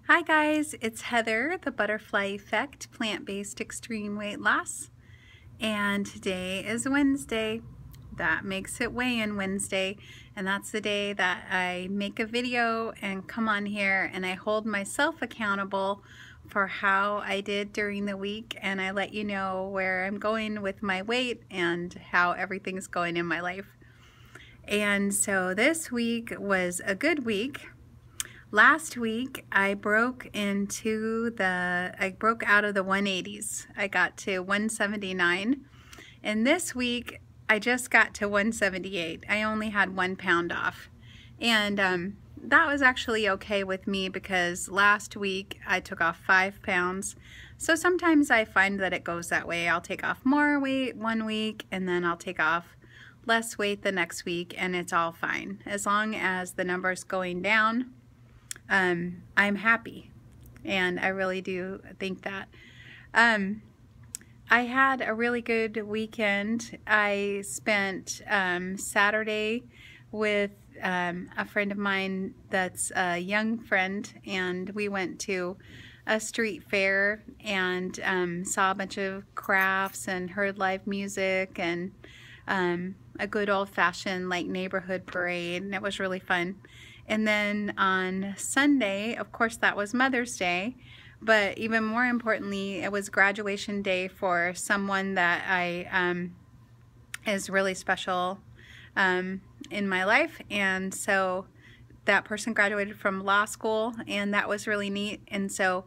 Hi guys, it's Heather, the Butterfly Effect Plant-Based Extreme Weight Loss, and today is Wednesday. That makes it Weigh-In Wednesday, and that's the day that I make a video and come on here and I hold myself accountable for how I did during the week, and I let you know where I'm going with my weight and how everything's going in my life. And so this week was a good week. Last week I broke out of the 180s. I got to 179, and this week I just got to 178. I only had 1 pound off, and that was actually okay with me because last week I took off 5 pounds. So sometimes I find that it goes that way. I'll take off more weight one week and then I'll take off less weight the next week, and it's all fine as long as the number's going down. I'm happy, and I really do think that. I had a really good weekend. I spent Saturday with a friend of mine that's a young friend, and we went to a street fair and saw a bunch of crafts and heard live music and a good old-fashioned like neighborhood parade, and it was really fun. And then on Sunday, of course, that was Mother's Day, but even more importantly, it was graduation day for someone that is really special in my life. And so that person graduated from law school, and that was really neat. And so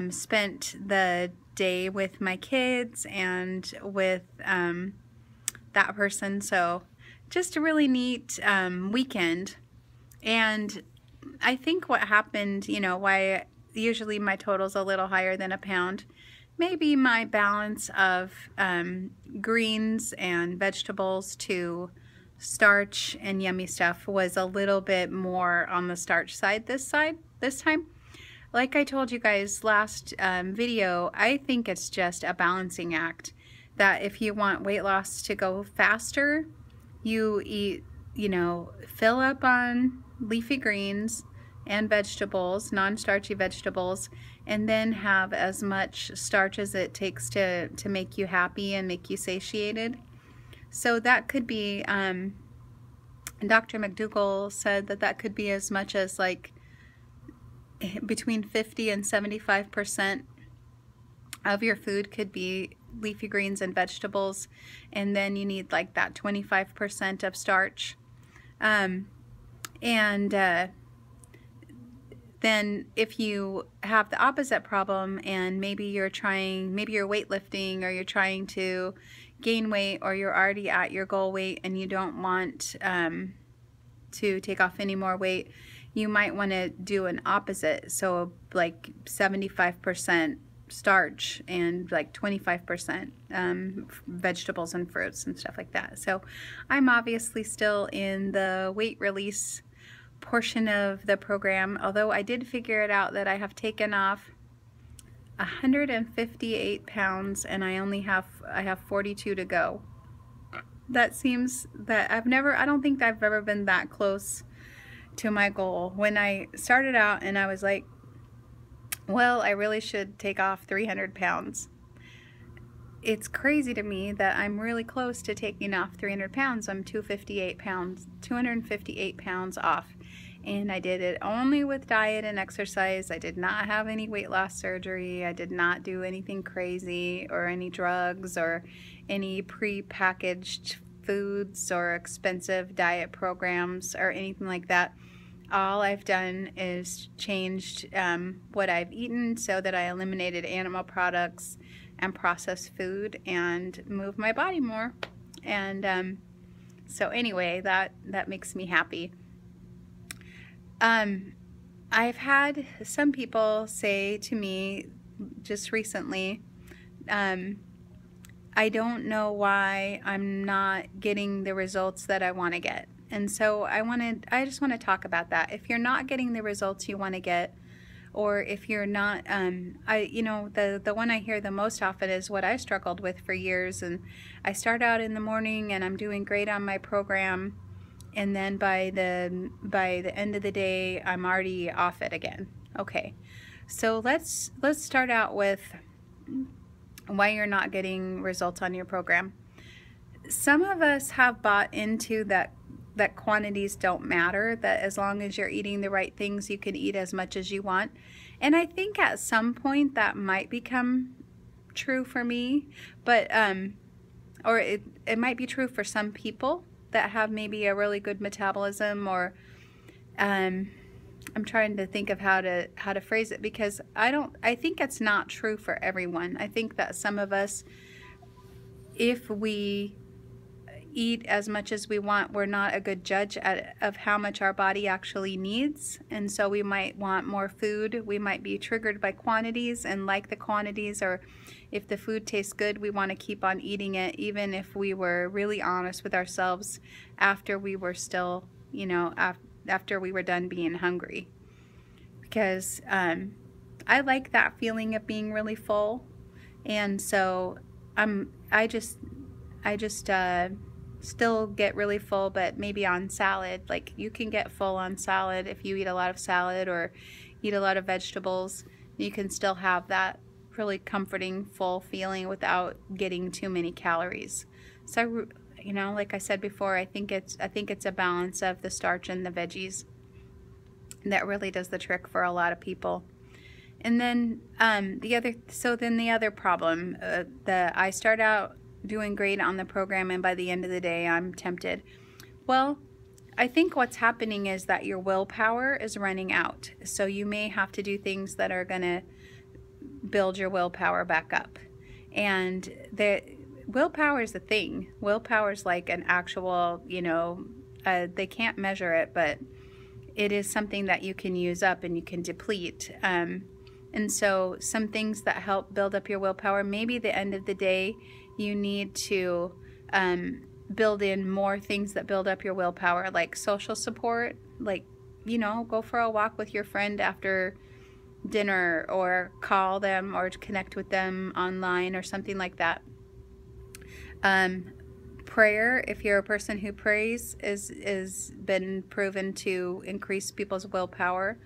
spent the day with my kids and with that person. So just a really neat weekend. And I think what happened, you know, why usually my total's a little higher than a pound, maybe my balance of greens and vegetables to starch and yummy stuff was a little bit more on the starch side this time. Like I told you guys last video, I think it's just a balancing act, that if you want weight loss to go faster, you eat, you know, fill up on leafy greens and vegetables, non-starchy vegetables, and then have as much starch as it takes to make you happy and make you satiated. So that could be, Dr. McDougall said that could be as much as like between 50 and 75% of your food could be leafy greens and vegetables, and then you need like that 25% of starch. Then if you have the opposite problem and maybe you're weightlifting, or you're trying to gain weight, or you're already at your goal weight and you don't want to take off any more weight, you might want to do an opposite. So like 75% starch and like 25% vegetables and fruits and stuff like that. So I'm obviously still in the weight release portion of the program, although I did figure it out that I have taken off 158 pounds and I have 42 to go. That seems that I don't think I've ever been that close to my goal. When I started out and I was like, well, I really should take off 300 pounds. It's crazy to me that I'm really close to taking off 300 pounds. I'm 258 pounds off. And I did it only with diet and exercise. I did not have any weight loss surgery. I did not do anything crazy or any drugs or any pre-packaged foods or expensive diet programs or anything like that. All I've done is changed what I've eaten so that I eliminated animal products and processed food and moved my body more. And so anyway, that makes me happy. I've had some people say to me just recently, I don't know why I'm not getting the results that I want to get. And so I just want to talk about that. If you're not getting the results you want to get, or if you're not, you know, the one I hear the most often is what I struggled with for years. And I start out in the morning and I'm doing great on my program, and then by the end of the day I'm already off it again. Okay, so let's start out with why you're not getting results on your program. Some of us have bought into that quantities don't matter, that as long as you're eating the right things, you can eat as much as you want. And I think at some point that might become true for me, but or it might be true for some people that have maybe a really good metabolism, or I'm trying to think of how to phrase it, because I think it's not true for everyone. I think that some of us, if we eat as much as we want, we're not a good judge of how much our body actually needs, and so we might want more food. We might be triggered by quantities and like the quantities, or if the food tastes good, we want to keep on eating it, even if we were really honest with ourselves after we were still, you know, after we were done being hungry. Because I like that feeling of being really full, and so I just still get really full, but maybe on salad. Like, you can get full on salad if you eat a lot of salad or eat a lot of vegetables. You can still have that really comforting full feeling without getting too many calories. So, you know, like I said before, I think it's a balance of the starch and the veggies that really does the trick for a lot of people. And then the other problem, I start out doing great on the program, and by the end of the day I'm tempted. Well, I think what's happening is that your willpower is running out, so you may have to do things that are going to build your willpower back up. And the willpower is a thing. Willpower is like an actual, you know, they can't measure it, but it is something that you can use up and you can deplete. And so some things that help build up your willpower, maybe at the end of the day you need to build in more things that build up your willpower, like social support, like, you know, go for a walk with your friend after dinner, or call them or connect with them online or something like that. Prayer, if you're a person who prays, is been proven to increase people's willpower.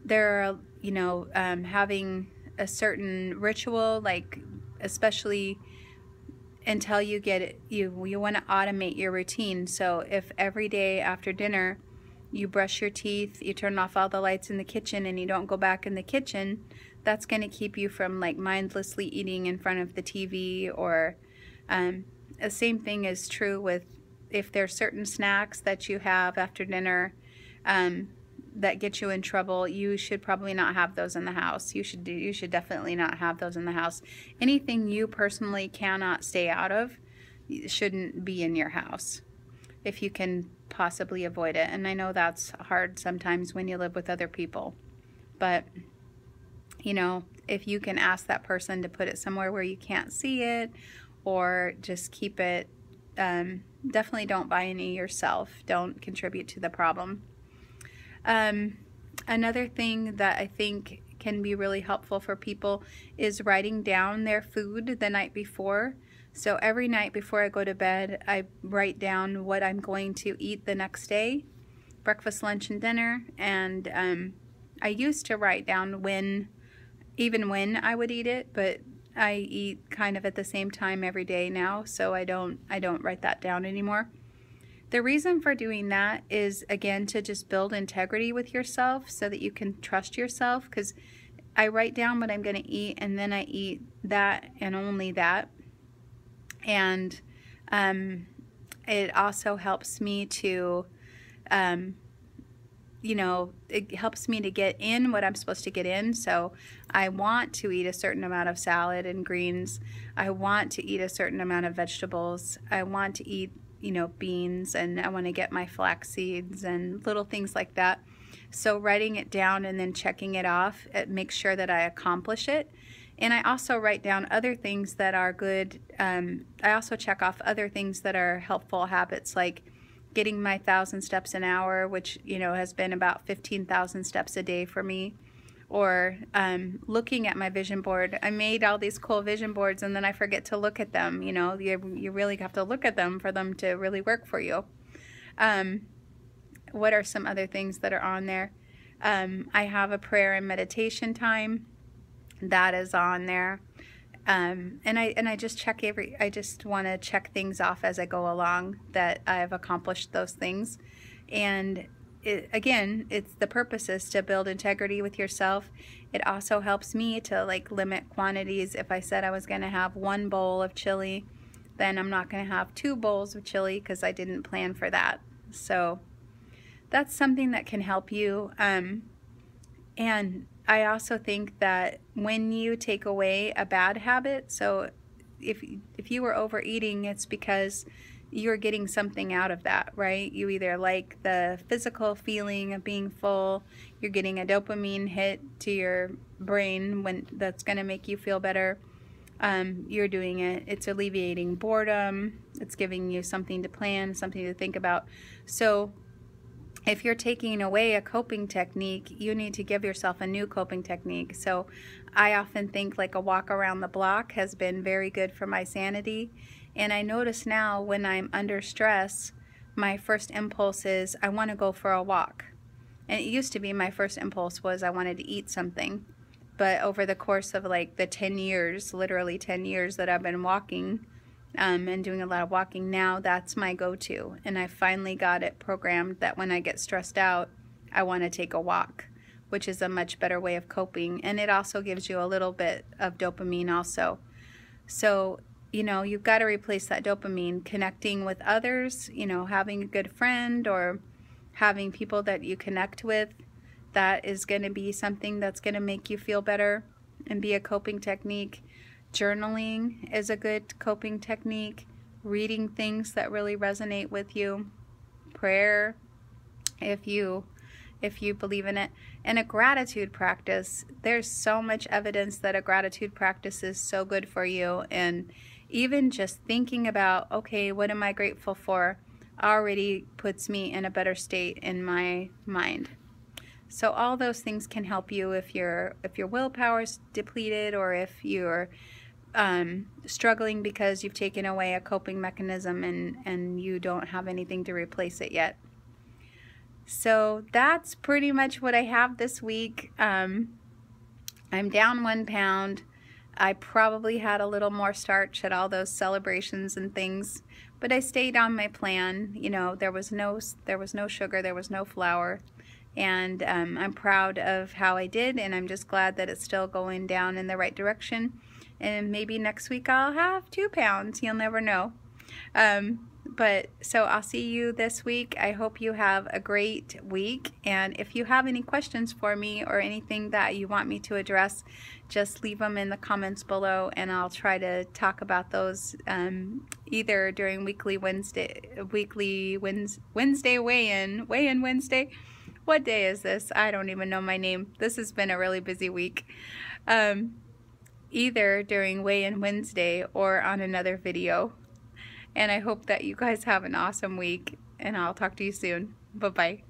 There are, you know, having a certain ritual, like, especially until you get it, you want to automate your routine. So if every day after dinner you brush your teeth, you turn off all the lights in the kitchen, and you don't go back in the kitchen, that's going to keep you from like mindlessly eating in front of the TV. Or the same thing is true with, if there's certain snacks that you have after dinner that get you in trouble, you should probably not have those in the house. You should definitely not have those in the house. Anything you personally cannot stay out of shouldn't be in your house if you can possibly avoid it. And I know that's hard sometimes when you live with other people, but you know, if you can ask that person to put it somewhere where you can't see it, or just keep it, definitely don't buy any yourself. Don't contribute to the problem. Another thing that I think can be really helpful for people is writing down their food the night before. So every night before I go to bed, I write down what I'm going to eat the next day, breakfast, lunch, and dinner. And I used to write down even when I would eat it, but I eat kind of at the same time every day now, so I don't write that down anymore. The reason for doing that is, again, to just build integrity with yourself so that you can trust yourself, because I write down what I'm going to eat, and then I eat that and only that. And it also helps me to, you know, it helps me to get in what I'm supposed to get in. So I want to eat a certain amount of salad and greens. I want to eat a certain amount of vegetables. I want to eat, you know, beans, and I want to get my flax seeds and little things like that. So writing it down and then checking it off, it makes sure that I accomplish it. And I also write down other things that are good. I also check off other things that are helpful habits, like getting my 1,000 steps an hour, which, you know, has been about 15,000 steps a day for me. Or looking at my vision board. I made all these cool vision boards, and then I forget to look at them. You know, you really have to look at them for them to really work for you. What are some other things that are on there? I have a prayer and meditation time that is on there. And I just check I just want to check things off as I go along that I've accomplished those things. And again, the purpose is to build integrity with yourself. It also helps me to like limit quantities. If I said I was going to have 1 bowl of chili, then I'm not going to have 2 bowls of chili because I didn't plan for that. So that's something that can help you. And I also think that when you take away a bad habit, so if you were overeating, it's because you're getting something out of that, right? You either like the physical feeling of being full, you're getting a dopamine hit to your brain when that's going to make you feel better. You're doing it. It's alleviating boredom. It's giving you something to plan, something to think about. So if you're taking away a coping technique, you need to give yourself a new coping technique. So I often think like a walk around the block has been very good for my sanity. And I notice now when I'm under stress, my first impulse is I want to go for a walk. And it used to be my first impulse was I wanted to eat something. But over the course of like the 10 years, literally 10 years that I've been walking, and doing a lot of walking, now that's my go-to. And I finally got it programmed that when I get stressed out, I want to take a walk, which is a much better way of coping. And it also gives you a little bit of dopamine also. So, you know, you've got to replace that dopamine connecting with others, you know, having a good friend or having people that you connect with. That is going to be something that's going to make you feel better and be a coping technique. Journaling is a good coping technique. Reading things that really resonate with you. Prayer, if you believe in it. And a gratitude practice. There's so much evidence that a gratitude practice is so good for you. And even just thinking about, okay, what am I grateful for, already puts me in a better state in my mind. So all those things can help you if your willpower's depleted, or if you're struggling because you've taken away a coping mechanism and you don't have anything to replace it yet. So that's pretty much what I have this week. I'm down 1 pound. I probably had a little more starch at all those celebrations and things, but I stayed on my plan. You know, there was no sugar, there was no flour. And I'm proud of how I did, and I'm just glad that it's still going down in the right direction. And maybe next week I'll have 2 pounds. You'll never know. So I'll see you this week. I hope you have a great week. And if you have any questions for me or anything that you want me to address, just leave them in the comments below, and I'll try to talk about those either during Wednesday weigh-in Wednesday. What day is this? I don't even know my name. This has been a really busy week. Either during Weigh-in Wednesday or on another video. And I hope that you guys have an awesome week, and I'll talk to you soon. Bye-bye.